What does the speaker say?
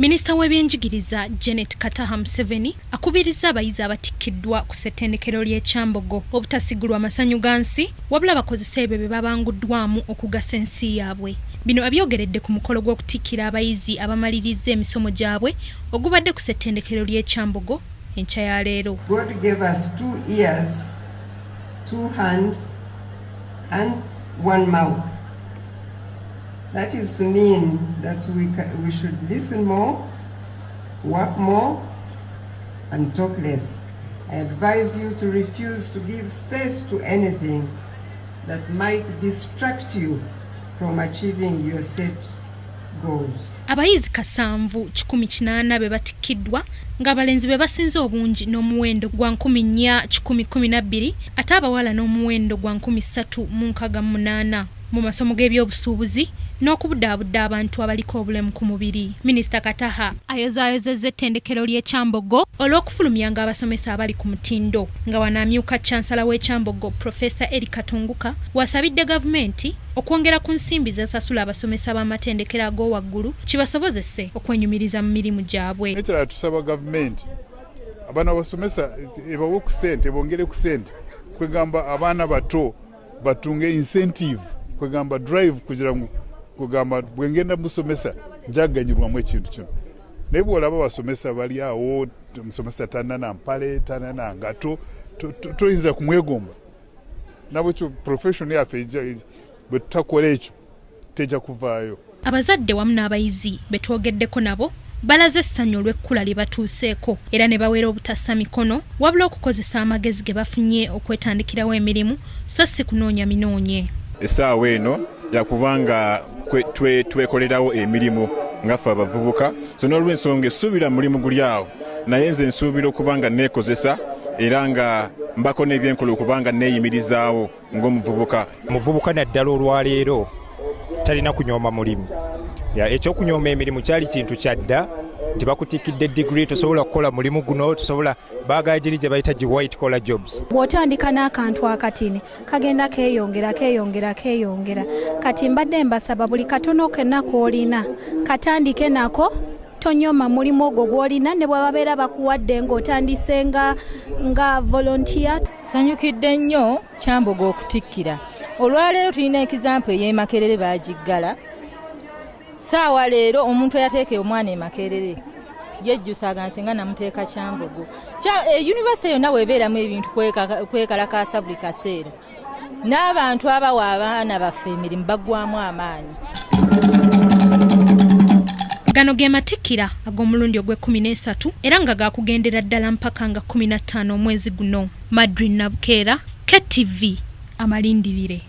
Minisita w'ebyenjigiriza Janet Kataha Museveni akubiriza abayizi abatikkiddwa ku ssettendekero ly'e Kyambogo obutasigulwa masanyu gansi wabula bakozesa ebyo bye babanguddwamu okugasa ensi yaabwe. Bino abyogeredde ku mukolo gw'okutikkira abayizi abamaliriza emisomo gyabwe ogubadde ku ssettendekero ly'e Kyambogo enkya ya leero. God gave us 2 ears, 2 hands and 1 mouth. That is to mean that we should listen more, work more, and talk less. I advise you to refuse to give space to anything that might distract you from achieving your set goals. Abayizi kasanvu 180 be batikkiddwa nga abalenzi be basinze obungi n'omuwendo gwa 4,112 ate abawala n'omuwendo gwa 368 mu masomo g'ebyobusuubuzi n'okubuddaabudda abantu abaliko obulemu ku mubiri. Minisita Kataha ayozaayozezza ettendekero ly'e Kyambogo olw'okufulumyanga abasomesa abali ku mutindo nga wanaamyuka Chansala w'e Kyambogo Profesa Eric Katunguka wasabidde gavumenti okwongera ku nsimbi zasasula abasomesa b'amatendekero ag'owaggulu kibasobozese okwenyumiriza mu mirimu gyabwe. Ekirala tusaba gavumenti abaana basomesa ebawe ku ssente bongere ku ssente kwegamba abaana bato batunge incentive kwegamba drive kugira ngo kugamba bwengenda musomesa njaganyirwamu ekintu kino naye bw'olaba basomesa bali awo musomesa tana na mpale tana na ngato toyinza kumwegomba nabo kyo profession yaffe bwe tutakola ekyo tejja kuvaayo. Abazadde wamu n'abayizi betwogeddeko nabo balaze essanyu olw'ekkula lye batuuseeko era ne bawera obutassa mikono wabula okukozesa amagezi ge bafunye okwetandikirawo emirimu so si kunoonya minoonye. Essaawa eno yakubanga twekolerawo emirimu ngaffe abavubuka so n'olw'ensonga essuubira mulimu guli awo naye nze nsuubira okubanga neekozesa era nga mbako n'ebyenkola okubanga neeyimirizaawo ng'omuvubuka. Omuvubuka naddala olwaleero talina kunyooma mulimu. Ekyokunyooma emirimu kyali kintu kyadda nti bakutikkidde degree tosobola kukola mulimu guno tosobola baagajiri gye bayita gi white collar jobs. Bw'otandika n'akantu akatini kagenda keeyongera kati mbadde mbasaba buli katono kenna k'olina katandike nako tonyooma mulimu ogwo gw'olina ne bwe babeera bakuwadde ng'otandise nga volunteer. Sanyukidde nnyo Kyambogo okutikkira. Olwaleero tulina ekizampu ey'e Makerere baagiggala. Saawa leero omuntu eyateeka omwana e Makerere yejjusa agansinga namuteeka Kyambogo. University yonna weebeeramu ebintu kwekalakaasa buli kaseera. N'abantu abawa abaana baffe emirimu baggwamu amaanyi. Gano ge matikkira ag'omulundi ogw'e13 era nga gaakugendera ddala mpaka nga 15 omwezi guno. Madrid Nabukeera, KTV, amalindirire.